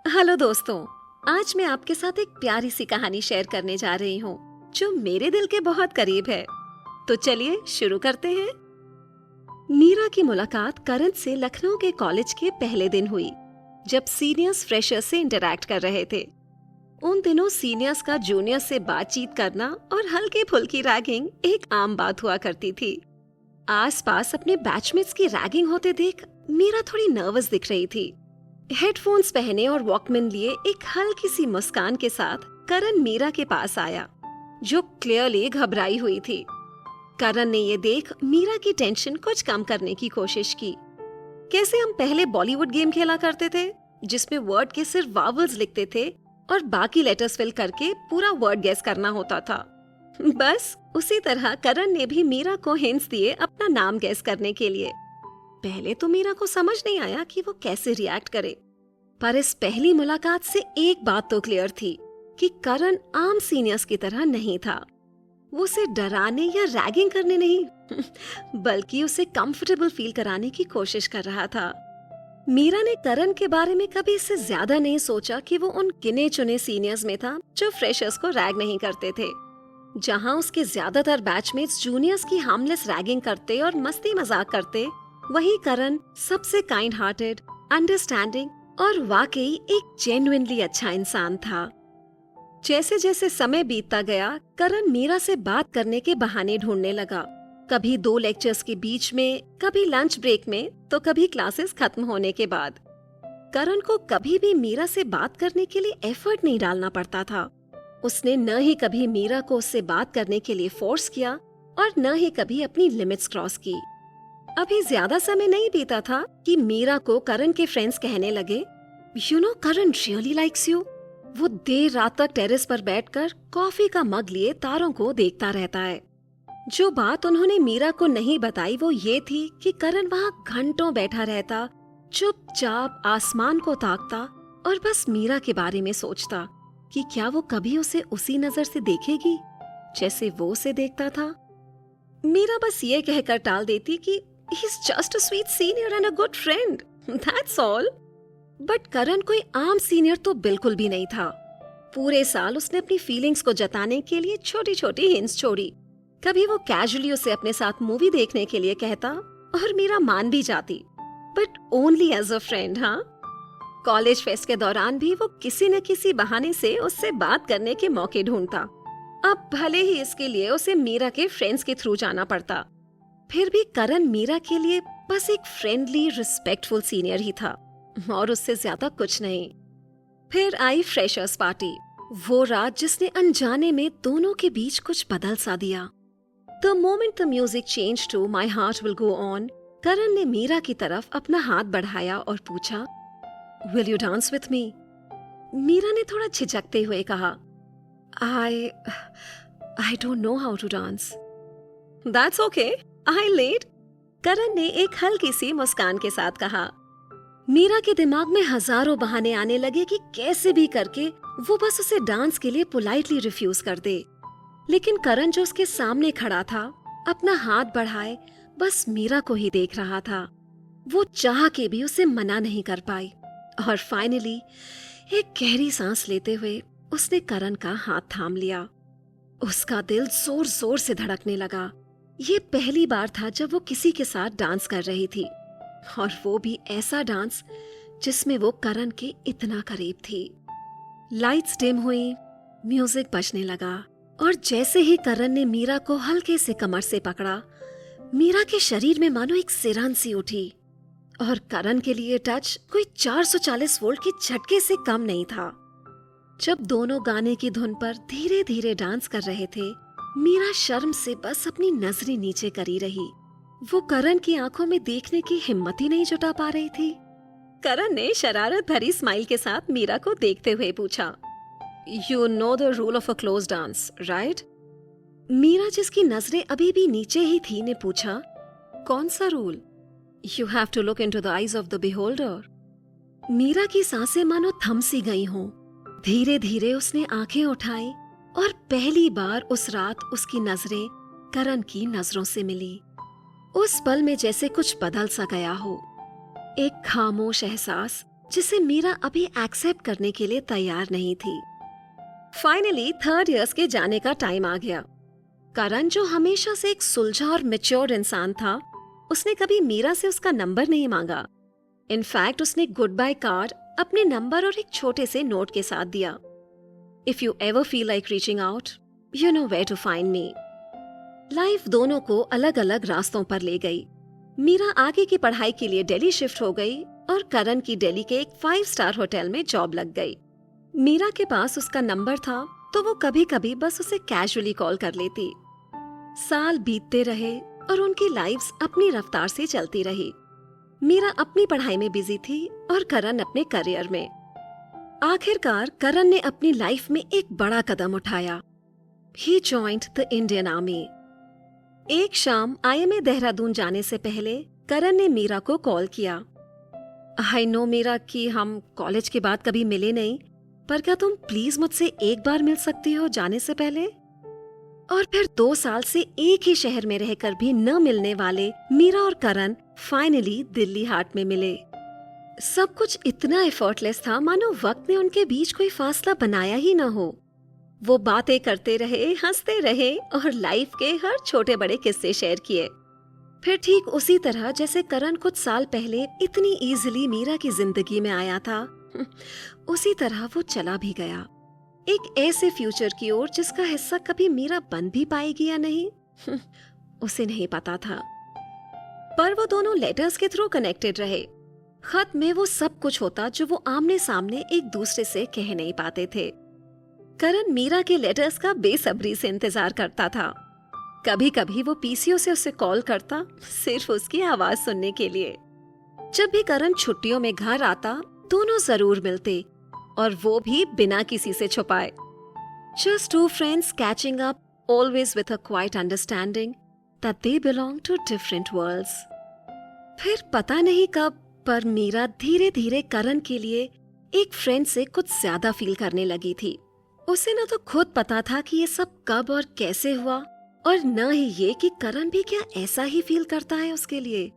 Hello दोस्तों, आज मैं आपके साथ एक प्यारी सी कहानी शेयर करने जा रही हूँ जो मेरे दिल के बहुत करीब है। तो चलिए शुरू करते हैं। मीरा की मुलाकात करण से लखनऊ के कॉलेज के पहले दिन हुई, जब सीनियर्स फ्रेशर्स से इंटरैक्ट कर रहे थे। उन दिनों सीनियर्स का जूनियर्स से बातचीत करना और हल्की फुल्की रैगिंग एक आम बात हुआ करती थी। आसपास अपने बैचमेट्स की रैगिंग होते देख मीरा थोड़ी नर्वस दिख रही थी। हेडफोन्स पहने और वॉकमैन लिए एक हल्की सी मुस्कान के साथ करण मीरा के पास आया, जो क्लियरली घबराई हुई थी। करण ने ये देख मीरा की टेंशन कुछ कम करने की कोशिश की। कैसे हम पहले बॉलीवुड गेम खेला करते थे, जिसमें वर्ड के सिर्फ वावल्स लिखते थे और बाकी लेटर्स फिल करके पूरा वर्ड गेस करना होता था। बस उसी तरह करण ने भी मीरा को हिंट्स दिए अपना नाम गेस करने के लिए। पहले तो मीरा को समझ नहीं आया कि वो कैसे रिएक्ट करे, पर इस पहली मुलाकात से एक बात तो क्लियर थी कि करण आम सीनियर्स की तरह नहीं था। वो उसे डराने या रैगिंग करने नहीं बल्कि उसे कंफर्टेबल फील कराने की कोशिश कर रहा था। मीरा ने करण के बारे में कभी इससे ज्यादा नहीं सोचा कि वो उन गिने चुने सीनियर्स में था जो फ्रेशर्स को रैग नहीं करते थे। जहां उसके ज्यादातर बैचमेट्स जूनियर्स की हार्मलेस रैगिंग करते और मस्ती मजाक करते, वही करण सबसे काइंड हार्टेड, अंडरस्टैंडिंग और वाकई एक जेन्युइनली अच्छा इंसान था। जैसे जैसे समय बीतता गया, करण मीरा से बात करने के बहाने ढूंढने लगा। कभी 2 लेक्चर्स के बीच में, कभी लंच ब्रेक में, तो कभी क्लासेस खत्म होने के बाद। करण को कभी भी मीरा से बात करने के लिए एफर्ट नहीं डालना पड़ता था। उसने न ही कभी मीरा को उससे बात करने के लिए फोर्स किया और न ही कभी अपनी लिमिट्स क्रॉस की। अभी ज्यादा समय नहीं बीता था कि मीरा को करण के फ्रेंड्स कहने लगे, you know Karan really likes you. वो देर रात तक टेरेस पर बैठकर कॉफी का मग लिए तारों को देखता रहता है। जो बात उन्होंने मीरा को नहीं बताई वो ये थी कि करण वहाँ घंटों बैठा रहता, चुपचाप आसमान को ताकता और बस मीरा के बारे में सोचता कि क्या वो कभी उसे उसी नजर से देखेगी जैसे वो उसे देखता था। मीरा बस ये कहकर टाल देती कि he's just a sweet senior and a good friend. That's all. But Karan कोई आम सीनियर तो बिल्कुल भी नहीं था। पूरे साल उसने अपनी फीलिंग्स को जताने के लिए छोटी छोटी हिंट्स छोड़ी। कभी वो कैजुअली उसे अपने साथ मूवी देखने के लिए कहता और मीरा मान भी जाती, but only as a friend. हाँ, कॉलेज फेस्ट के दौरान भी वो किसी न किसी बहाने से उससे बात करने के मौके ढूंढता। अब भले ही इसके लिए उसे मीरा के फ्रेंड्स के थ्रू जाना पड़ता, फिर भी करण मीरा के लिए बस एक फ्रेंडली, रिस्पेक्टफुल सीनियर ही था और उससे ज्यादा कुछ नहीं। फिर आई फ्रेशर्स पार्टी, वो रात जिसने अनजाने में दोनों के बीच कुछ बदल सा दिया। The moment the music change to my heart will go on, Karan ने मीरा की तरफ अपना हाथ बढ़ाया और पूछा, will you dance with me? Meera ने थोड़ा झिझकते हुए कहा, I don't know how to dance. That's okay, I led, Karan ने एक हल्की सी मुस्कान के साथ कहा। मीरा के दिमाग में हजारों बहाने आने लगे कि कैसे भी करके वो बस उसे डांस के लिए पोलाइटली रिफ्यूज कर दे, लेकिन करण जो उसके सामने खड़ा था, अपना हाथ बढ़ाए बस मीरा को ही देख रहा था। वो चाह के भी उसे मना नहीं कर पाई और फाइनली एक गहरी सांस लेते हुए उसने करण का हाथ थाम लिया। उसका दिल जोर जोर से धड़कने लगा। ये पहली बार था जब वो किसी के साथ डांस कर रही थी, और वो भी ऐसा डांस जिसमें वो करण के इतना करीब थी। लाइट्स डिम हुई, म्यूजिक बजने लगा और जैसे ही करण ने मीरा को हल्के से कमर से पकड़ा, मीरा के शरीर में मानो एक सिरहन सी उठी और करण के लिए टच कोई 440 वोल्ट के झटके से कम नहीं था। जब दोनों गाने की धुन पर धीरे धीरे डांस कर रहे थे, मीरा शर्म से बस अपनी नजरें नीचे करी रही। वो करण की आंखों में देखने की हिम्मत ही नहीं जुटा पा रही थी। करण ने शरारत भरी स्माइल के साथ मीरा को देखते हुए पूछा, you know the rule of a close dance, right? Meera, जिसकी नजरें अभी भी नीचे ही थी, ने पूछा, कौन सा rule? You have to look into the eyes of the beholder. Meera की सांसें मानो थम सी गई हों। धीरे धीरे उसने आंखें उठाई और पहली बार उस रात उसकी नजरें करण की नजरों से मिली। उस पल में जैसे कुछ बदल सा गया हो। एक खामोश एहसास जिसे मीरा अभी एक्सेप्ट करने के लिए तैयार नहीं थी। फाइनली 3rd ईयर्स के जाने का टाइम आ गया। करण, जो हमेशा से एक सुलझा और मैच्योर इंसान था, उसने कभी मीरा से उसका नंबर नहीं मांगा। इनफैक्ट उसने गुड बाय कार्ड अपने नंबर और एक छोटे से नोट के साथ दिया। If you ever feel like reaching out, you know where to find me. Life दोनों को अलग अलग रास्तों पर ले गई। मीरा आगे की पढ़ाई के लिए दिल्ली शिफ्ट हो गई और करण की दिल्ली के एक 5 स्टार होटल में जॉब लग गई। मीरा के पास उसका नंबर था तो वो कभी कभी बस उसे कैजुअली कॉल कर लेती। साल बीतते रहे और उनकी लाइफ्स अपनी रफ्तार से चलती रही। मीरा अपनी पढ़ाई में बिजी थी और करण अपने करियर में। आखिरकार करण ने अपनी लाइफ में एक बड़ा कदम उठाया। He joined the Indian Army। एक शाम IMA देहरादून जाने से पहले करण ने मीरा को कॉल किया। आई नो मीरा कि हम कॉलेज के बाद कभी मिले नहीं, पर क्या तुम प्लीज मुझसे एक बार मिल सकती हो जाने से पहले? और फिर 2 साल से एक ही शहर में रहकर भी न मिलने वाले मीरा और करण फाइनली दिल्ली हाट में मिले। सब कुछ इतना एफर्टलेस था मानो वक्त ने उनके बीच कोई फासला बनाया ही न हो। वो बातें करते रहे, हंसते रहे और लाइफ के हर छोटे बड़े किस्से शेयर किए। फिर ठीक उसी तरह जैसे करण कुछ साल पहले इतनी इजीली मीरा की जिंदगी में आया था, उसी तरह वो चला भी गया, एक ऐसे फ्यूचर की ओर जिसका हिस्सा कभी मीरा बन भी पाएगी या नहीं, उसे नहीं पता था। पर वो दोनों लेटर्स के थ्रू कनेक्टेड रहे। खत में वो सब कुछ होता जो वो आमने सामने एक दूसरे से कह नहीं पाते थे। करण मीरा के लेटर्स का बेसब्री से इंतजार करता था। कभी कभी वो पीसीओ से उसे कॉल करता, सिर्फ उसकी आवाज सुनने के लिए। जब भी करण छुट्टियों में घर आता, दोनों जरूर मिलते, और वो भी बिना किसी से छुपाए। Just 2 friends catching up, always with a quiet understanding that they belong to different worlds। फिर पता नहीं कब, पर मीरा धीरे धीरे करण के लिए एक फ्रेंड से कुछ ज्यादा फील करने लगी थी। उसे न तो खुद पता था कि ये सब कब और कैसे हुआ, और न ही ये कि करण भी क्या ऐसा ही फील करता है उसके लिए।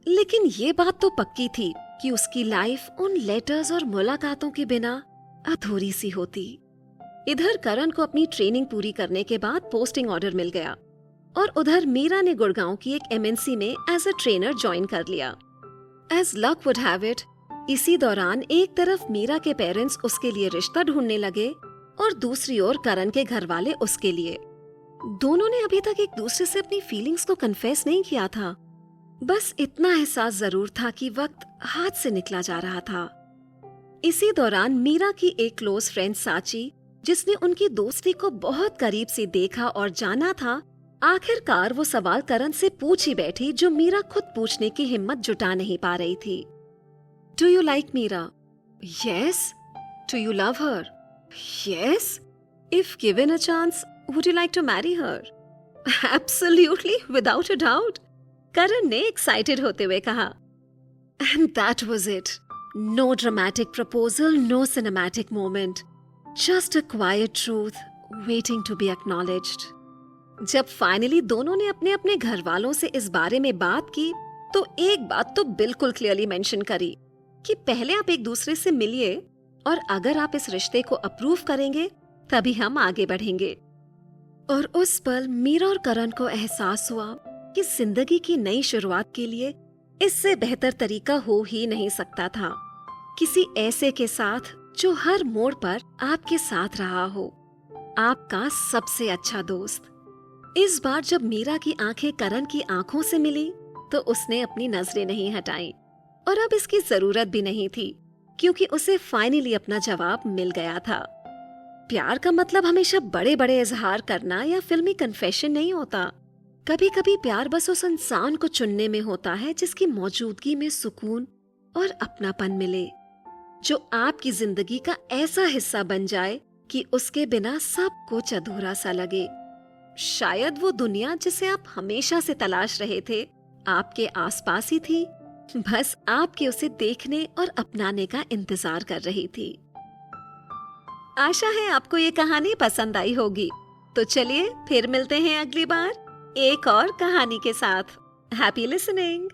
लेकिन ये बात तो पक्की थी कि उसकी लाइफ उन लेटर्स और मुलाकातों के बिना अधूरी सी होती। इधर करण को अपनी ट्रेनिंग पूरी करने के बाद पोस्टिंग ऑर्डर मिल गया, और उधर मीरा ने गुड़गांव की एक MNC में एज अ ट्रेनर ज्वाइन कर लिया। As luck would have it, इसी दौरान एक तरफ मीरा के पेरेंट्स उसके लिए रिश्ता ढूंढने लगे और दूसरी ओर करण के घर वाले उसके लिए। दोनों ने अभी तक एक दूसरे से अपनी फीलिंग्स को कन्फेस नहीं किया था। बस इतना एहसास जरूर था कि वक्त हाथ से निकला जा रहा था। इसी दौरान मीरा की एक क्लोज फ्रेंड साची, जिसने उनकी दोस्ती को बहुत करीब से देखा और जाना था, आखिरकार वो सवाल करण से पूछ ही बैठी जो मीरा खुद पूछने की हिम्मत जुटा नहीं पा रही थी। Do you like Meera? Yes. Do you love her? Yes. If given a chance, would you like to marry her? Absolutely, without a doubt. करण ने एक्साइटेड होते हुए कहा। And that was it. No dramatic proposal, no cinematic moment. Just a quiet truth waiting to be acknowledged. जब finally दोनों ने अपने अपने घर वालों से इस बारे में बात की, तो एक बात तो बिल्कुल क्लियरली मेंशन करी कि पहले आप एक दूसरे से मिलिए, और अगर आप इस रिश्ते को अप्रूव करेंगे तभी हम आगे बढ़ेंगे। और उस पल मीरा और करण को एहसास हुआ कि जिंदगी की नई शुरुआत के लिए इससे बेहतर तरीका हो ही नहीं सकता था, किसी ऐसे के साथ जो हर मोड़ पर आपके साथ रहा हो, आपका सबसे अच्छा दोस्त। इस बार जब मीरा की आंखें करण की आंखों से मिली तो उसने अपनी नजरें नहीं हटाई, और अब इसकी जरूरत भी नहीं थी क्योंकि उसे फाइनली अपना जवाब मिल गया था। प्यार का मतलब हमेशा बड़े बड़े इजहार करना या फिल्मी कन्फेशन नहीं होता। कभी कभी प्यार बस उस इंसान को चुनने में होता है जिसकी मौजूदगी में सुकून और अपनापन मिले, जो आपकी जिंदगी का ऐसा हिस्सा बन जाए कि उसके बिना सब कुछ अधूरा सा लगे। शायद वो दुनिया जिसे आप हमेशा से तलाश रहे थे आपके आसपास ही थी, बस आपके उसे देखने और अपनाने का इंतजार कर रही थी। आशा है आपको ये कहानी पसंद आई होगी। तो चलिए फिर मिलते हैं अगली बार एक और कहानी के साथ। Happy listening.